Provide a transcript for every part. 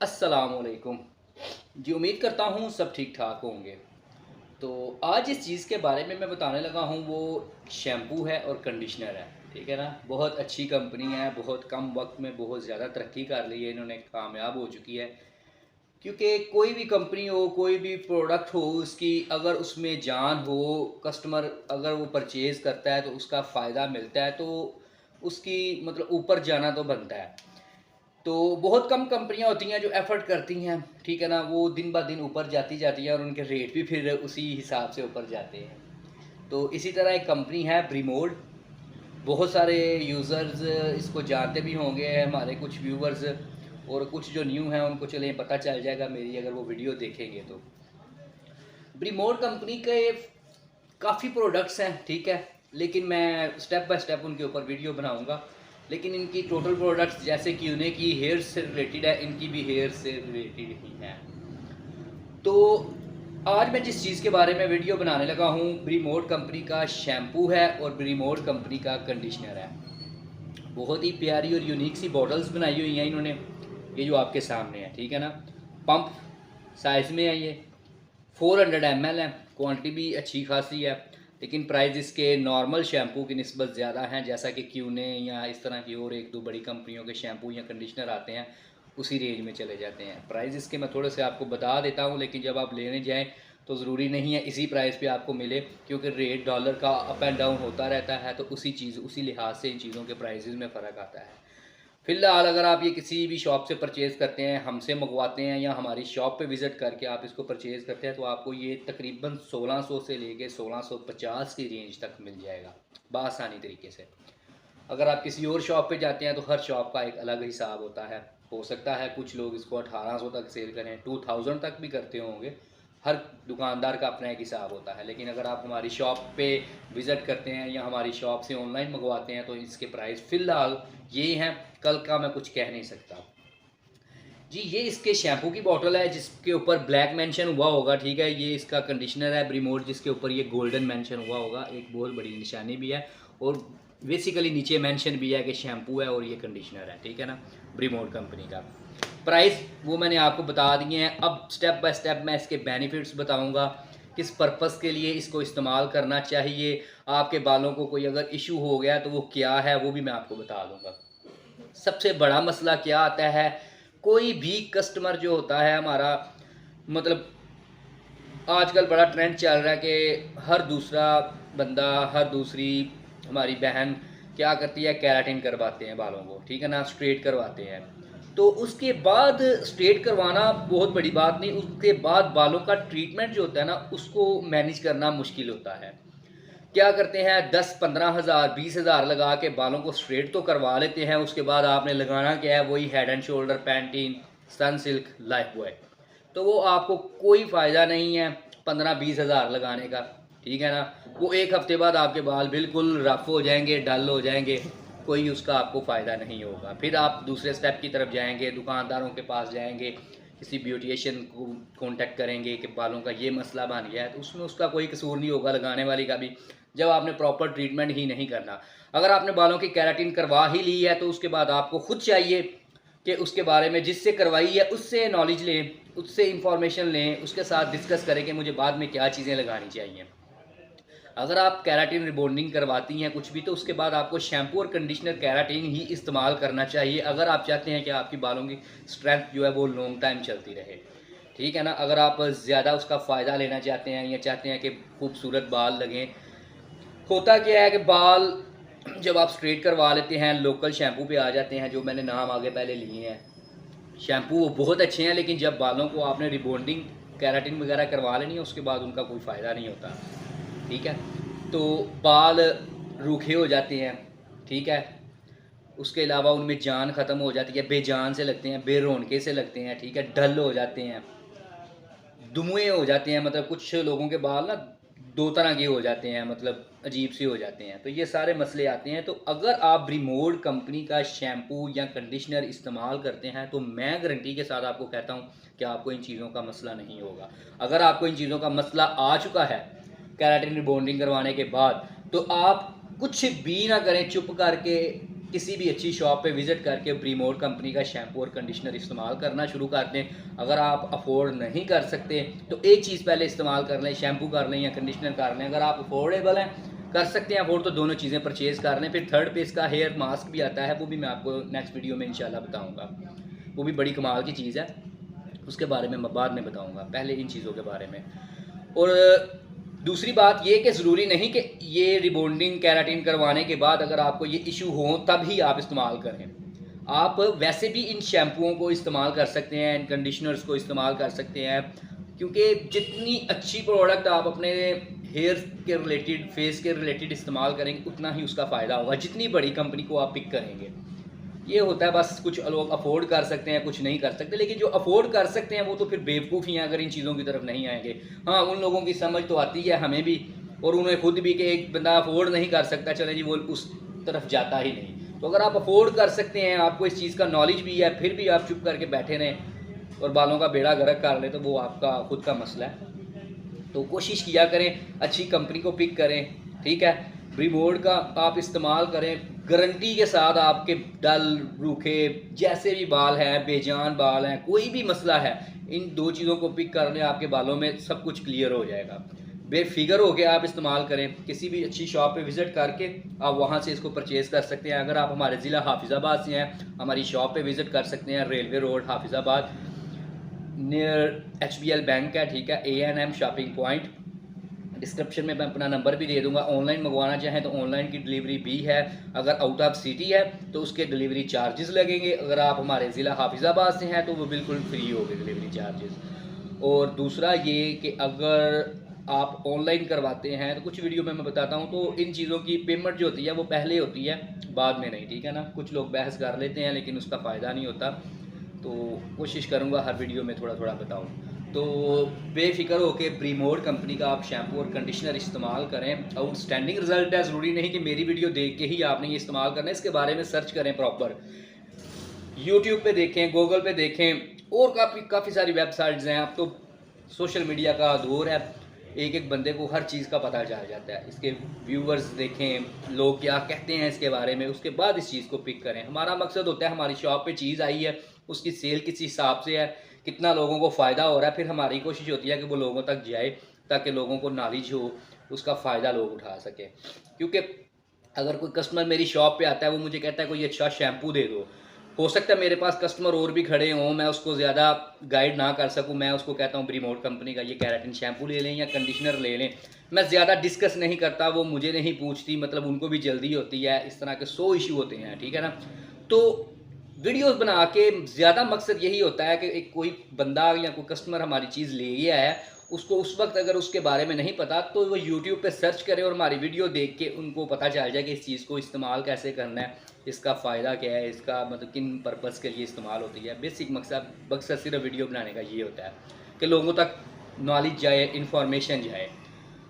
अस्सलामुअलैकुम जी। उम्मीद करता हूँ सब ठीक ठाक होंगे। तो आज इस चीज़ के बारे में मैं बताने लगा हूँ वो शैम्पू है और कंडीशनर है। ठीक है ना। बहुत अच्छी कंपनी है, बहुत कम वक्त में बहुत ज़्यादा तरक्की कर ली है, इन्होंने कामयाब हो चुकी है। क्योंकि कोई भी कंपनी हो, कोई भी प्रोडक्ट हो, उसकी अगर उसमें जान हो, कस्टमर अगर वो परचेज़ करता है तो उसका फ़ायदा मिलता है, तो उसकी मतलब ऊपर जाना तो बनता है। तो बहुत कम कंपनियाँ होती हैं जो एफ़र्ट करती हैं, ठीक है ना? वो दिन ब दिन ऊपर जाती जाती हैं और उनके रेट भी फिर उसी हिसाब से ऊपर जाते हैं। तो इसी तरह एक कंपनी है ब्रिमोल्ड। बहुत सारे यूज़र्स इसको जानते भी होंगे, हमारे कुछ व्यूवर्स, और कुछ जो न्यू हैं उनको चलें पता चल जाएगा मेरी अगर वो वीडियो देखेंगे तो। ब्रिमोल्ड कंपनी के काफ़ी प्रोडक्ट्स हैं, ठीक है? लेकिन मैं स्टेप बाय स्टेप उनके ऊपर वीडियो बनाऊँगा। लेकिन इनकी टोटल प्रोडक्ट्स जैसे कि उन्हें की हेयर से रिलेटेड है, इनकी भी हेयर से रिलेटेड ही है। तो आज मैं जिस चीज़ के बारे में वीडियो बनाने लगा हूँ, ब्रिमोड कंपनी का शैम्पू है और ब्रिमोड कंपनी का कंडीशनर है। बहुत ही प्यारी और यूनिक सी बॉटल्स बनाई हुई हैं इन्होंने, ये जो आपके सामने है, ठीक है ना। पंप साइज़ में है ये, 400 ml है, क्वांटिटी भी अच्छी खासी है। लेकिन प्राइस इसके नॉर्मल शैम्पू की निस्बत ज़्यादा हैं, जैसा कि क्यूने या इस तरह की और एक दो बड़ी कंपनियों के शैम्पू या कंडीशनर आते हैं, उसी रेंज में चले जाते हैं। प्राइस इसके मैं थोड़े से आपको बता देता हूँ, लेकिन जब आप लेने जाएँ तो ज़रूरी नहीं है इसी प्राइस पे आपको मिले, क्योंकि रेट डॉलर का अप एंड डाउन होता रहता है। तो उसी लिहाज से इन चीज़ों के प्राइसेस में फ़र्क आता है। फ़िलहाल अगर आप ये किसी भी शॉप से परचेज़ करते हैं, हमसे मंगवाते हैं या हमारी शॉप पे विज़िट करके आप इसको परचेज़ करते हैं, तो आपको ये तकरीबन 1600 से लेके 1650 की रेंज तक मिल जाएगा बआसानी तरीके से। अगर आप किसी और शॉप पे जाते हैं तो हर शॉप का एक अलग हिसाब होता है। हो सकता है कुछ लोग इसको 1800 तक सेल करें, 2000 तक भी करते होंगे। हर दुकानदार का अपना एक हिसाब होता है। लेकिन अगर आप हमारी शॉप पे विज़िट करते हैं या हमारी शॉप से ऑनलाइन मंगवाते हैं तो इसके प्राइस फ़िलहाल यही हैं, कल का मैं कुछ कह नहीं सकता। जी, ये इसके शैम्पू की बॉटल है जिसके ऊपर ब्लैक मेंशन हुआ होगा, ठीक है। ये इसका कंडीशनर है ब्रिमोड, जिसके ऊपर ये गोल्डन मेंशन हुआ होगा, एक बहुत बड़ी निशानी भी है। और बेसिकली नीचे मेंशन भी है कि शैम्पू है और ये कंडीशनर है, ठीक है ना, ब्रिमोड कंपनी का। प्राइस वो मैंने आपको बता दिए हैं। अब स्टेप बाय स्टेप मैं इसके बेनिफिट्स बताऊँगा, किस पर्पस के लिए इसको इस्तेमाल करना चाहिए, आपके बालों को कोई अगर इशू हो गया तो वो क्या है, वो भी मैं आपको बता दूँगा। सबसे बड़ा मसला क्या आता है, कोई भी कस्टमर जो होता है हमारा, मतलब आजकल बड़ा ट्रेंड चल रहा है कि हर दूसरा बंदा, हर दूसरी हमारी बहन क्या करती है, केराटिन करवाते हैं बालों को, ठीक है ना, स्ट्रेट करवाते हैं। तो उसके बाद स्ट्रेट करवाना बहुत बड़ी बात नहीं, उसके बाद बालों का ट्रीटमेंट जो होता है ना, उसको मैनेज करना मुश्किल होता है। क्या करते हैं, 10-15 हज़ार 20 हज़ार लगा के बालों को स्ट्रेट तो करवा लेते हैं। उसके बाद आपने लगाना क्या है, वही head and shoulder, Pantene, Sunsilk, life boy. तो वो आपको कोई फ़ायदा नहीं है 15-20 हज़ार लगाने का, ठीक है ना। वो एक हफ्ते बाद आपके बाल बिल्कुल रफ हो जाएंगे, डल हो जाएंगे, कोई उसका आपको फ़ायदा नहीं होगा। फिर आप दूसरे स्टेप की तरफ जाएंगे, दुकानदारों के पास जाएंगे, किसी ब्यूटिशियन को कांटेक्ट करेंगे कि बालों का ये मसला बन गया है, तो उसमें उसका कोई कसूर नहीं होगा, लगाने वाली का भी, जब आपने प्रॉपर ट्रीटमेंट ही नहीं करना। अगर आपने बालों की केराटिन करवा ही ली है तो उसके बाद आपको खुद चाहिए कि उसके बारे में जिससे करवाई है उससे नॉलेज लें, उससे इंफॉर्मेशन लें, उसके साथ डिस्कस करें कि मुझे बाद में क्या चीज़ें लगानी चाहिए। अगर आप केराटिन रिबॉन्डिंग करवाती हैं कुछ भी, तो उसके बाद आपको शैम्पू और कंडीशनर केराटिन ही इस्तेमाल करना चाहिए, अगर आप चाहते हैं कि आपकी बालों की स्ट्रेंथ जो है वो लॉन्ग टाइम चलती रहे, ठीक है ना। अगर आप ज़्यादा उसका फ़ायदा लेना चाहते हैं या चाहते हैं कि खूबसूरत बाल लगें, होता क्या है कि बाल जब आप स्ट्रेट करवा लेते हैं, लोकल शैम्पू पे आ जाते हैं, जो मैंने नाम आगे पहले लिए हैं। शैम्पू वो बहुत अच्छे हैं, लेकिन जब बालों को आपने रिबॉन्डिंग केराटिन वगैरह करवा लेनी है, उसके बाद उनका कोई फ़ायदा नहीं होता, ठीक है। तो बाल रूखे हो जाते हैं, ठीक है। उसके अलावा उनमें जान ख़त्म हो जाती है, बेजान से लगते हैं, बेरौनके से लगते हैं, ठीक है, डल हो जाते हैं, दुमुए हो जाते हैं। मतलब कुछ लोगों के बाल ना दो तरह के हो जाते हैं, मतलब अजीब से हो जाते हैं। तो ये सारे मसले आते हैं। तो अगर आप ब्रिमोड कंपनी का शैम्पू या कंडीशनर इस्तेमाल करते हैं तो मैं गारंटी के साथ आपको कहता हूँ कि आपको इन चीज़ों का मसला नहीं होगा। अगर आपको इन चीज़ों का मसला आ चुका है केराटिन रिबॉन्डिंग करवाने के बाद, तो आप कुछ भी ना करें, चुप करके किसी भी अच्छी शॉप पे विज़िट करके ब्रीमोर कंपनी का शैम्पू और कंडीशनर इस्तेमाल करना शुरू कर दें। अगर आप अफोर्ड नहीं कर सकते तो एक चीज़ पहले इस्तेमाल कर लें, शैम्पू कर लें या कंडीशनर कर लें। अगर आप अफोर्डेबल हैं, कर सकते हैं अफोर्ड, तो दोनों चीज़ें परचेज़ कर लें। फिर थर्ड पे इसका हेयर मास्क भी आता है, वो भी मैं आपको नेक्स्ट वीडियो में इंशाल्लाह बताऊँगा। वो भी बड़ी कमाल की चीज़ है, उसके बारे में मैं बाद में बताऊँगा, पहले इन चीज़ों के बारे में। और दूसरी बात ये कि ज़रूरी नहीं कि ये रिबॉन्डिंग केराटिन करवाने के बाद अगर आपको ये इशू हो तब ही आप इस्तेमाल करें। आप वैसे भी इन शैम्पुओं को इस्तेमाल कर सकते हैं, इन कंडीशनर्स को इस्तेमाल कर सकते हैं, क्योंकि जितनी अच्छी प्रोडक्ट आप अपने हेयर के रिलेटेड, फेस के रिलेटेड इस्तेमाल करेंगे उतना ही उसका फ़ायदा होगा, जितनी बड़ी कंपनी को आप पिक करेंगे। ये होता है, बस कुछ लोग अफोर्ड कर सकते हैं, कुछ नहीं कर सकते, लेकिन जो अफोर्ड कर सकते हैं वो तो फिर बेवकूफ़ ही हैं अगर इन चीज़ों की तरफ नहीं आएंगे। हाँ, उन लोगों की समझ तो आती है हमें भी और उन्हें खुद भी कि एक बंदा अफोर्ड नहीं कर सकता, चले जी वो उस तरफ जाता ही नहीं। तो अगर आप अफोर्ड कर सकते हैं, आपको इस चीज़ का नॉलेज भी है, फिर भी आप चुप करके बैठे रहें और बालों का बेड़ा गर्क कर लें, तो वो आपका खुद का मसला है। तो कोशिश किया करें, अच्छी कंपनी को पिक करें, ठीक है। ब्रीमोड का आप इस्तेमाल करें, गारंटी के साथ आपके डल, रूखे, जैसे भी बाल हैं, बेजान बाल हैं, कोई भी मसला है, इन दो चीज़ों को पिक कर लें, आपके बालों में सब कुछ क्लियर हो जाएगा। बेफिक्र होकर आप इस्तेमाल करें, किसी भी अच्छी शॉप पे विज़िट करके आप वहाँ से इसको परचेज़ कर सकते हैं। अगर आप हमारे ज़िला हाफिज़ाबाद से हैं, हमारी शॉप पे विज़िट कर सकते हैं, railway road Hafizabad, near HBL bank है, ठीक है, A&M शॉपिंग पॉइंट। डिस्क्रिप्शन में मैं अपना नंबर भी दे दूंगा। ऑनलाइन मंगवाना चाहें तो ऑनलाइन की डिलीवरी भी है। अगर आउट ऑफ सिटी है तो उसके डिलीवरी चार्जेस लगेंगे। अगर आप हमारे ज़िला हाफिज़ाबाद से हैं तो वो बिल्कुल फ्री होगी डिलीवरी चार्जेस। और दूसरा ये कि अगर आप ऑनलाइन करवाते हैं तो कुछ वीडियो में मैं बताता हूँ, तो इन चीज़ों की पेमेंट जो होती है वो पहले होती है, बाद में नहीं, ठीक है ना। कुछ लोग बहस कर लेते हैं लेकिन उसका फ़ायदा नहीं होता, तो कोशिश करूँगा हर वीडियो में थोड़ा थोड़ा बताऊँ। तो बेफिक्र होकर ब्रीमोड कंपनी का आप शैम्पू और कंडीशनर इस्तेमाल करें, आउटस्टैंडिंग रिजल्ट है। ज़रूरी नहीं कि मेरी वीडियो देख के ही आपने ये इस्तेमाल करना है, इसके बारे में सर्च करें प्रॉपर, यूट्यूब पे देखें, गूगल पे देखें, और काफ़ी सारी वेबसाइट्स हैं। अब तो सोशल मीडिया का दौर है, एक एक बंदे को हर चीज़ का पता चल जाता है। इसके व्यूवर्स देखें, लोग क्या कहते हैं इसके बारे में, उसके बाद इस चीज़ को पिक करें। हमारा मकसद होता है हमारी शॉप पे चीज़ आई है, उसकी सेल किस हिसाब से है, कितना लोगों को फ़ायदा हो रहा है, फिर हमारी कोशिश होती है कि वो लोगों तक जाए ताकि लोगों को नॉलेज हो, उसका फ़ायदा लोग उठा सकें। क्योंकि अगर कोई कस्टमर मेरी शॉप पे आता है, वो मुझे कहता है कोई अच्छा शैम्पू दे दो, हो सकता है मेरे पास कस्टमर और भी खड़े हों, मैं उसको ज़्यादा गाइड ना कर सकूं, मैं उसको कहता हूं ब्रीमोड कंपनी का ये केराटिन शैम्पू ले लें या कंडीशनर ले लें। मैं ज़्यादा डिस्कस नहीं करता, वो मुझे नहीं पूछती, मतलब उनको भी जल्दी होती है, इस तरह के 100 इशू होते हैं, ठीक है ना। तो वीडियोस बना के ज़्यादा मकसद यही होता है कि एक कोई बंदा या कोई कस्टमर हमारी चीज़ ले गया है, उसको उस वक्त अगर उसके बारे में नहीं पता तो वो यूट्यूब पे सर्च करे और हमारी वीडियो देख के उनको पता चल जाए कि इस चीज़ को इस्तेमाल कैसे करना है, इसका फ़ायदा क्या है, इसका मतलब किन पर्पज़ के लिए इस्तेमाल होती है। बेसिक मकसद सिर्फ वीडियो बनाने का ये होता है कि लोगों तक नॉलेज जाए, इन्फॉर्मेशन जाए।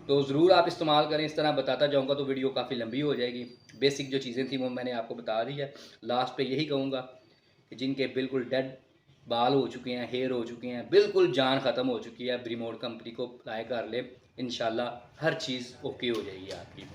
तो ज़रूर आप इस्तेमाल करें, इस तरह बताता जाऊँगा तो वीडियो काफ़ी लंबी हो जाएगी। बेसिक जो चीज़ें थी वो मैंने आपको बता दी है। लास्ट पे यही कहूँगा कि जिनके बिल्कुल डेड बाल हो चुके हैं, हेयर हो चुके हैं, बिल्कुल जान ख़त्म हो चुकी है, ब्रीमोड कंपनी को अप्लाई कर ले, इंशाल्लाह हर चीज़ ओके हो जाएगी आपकी।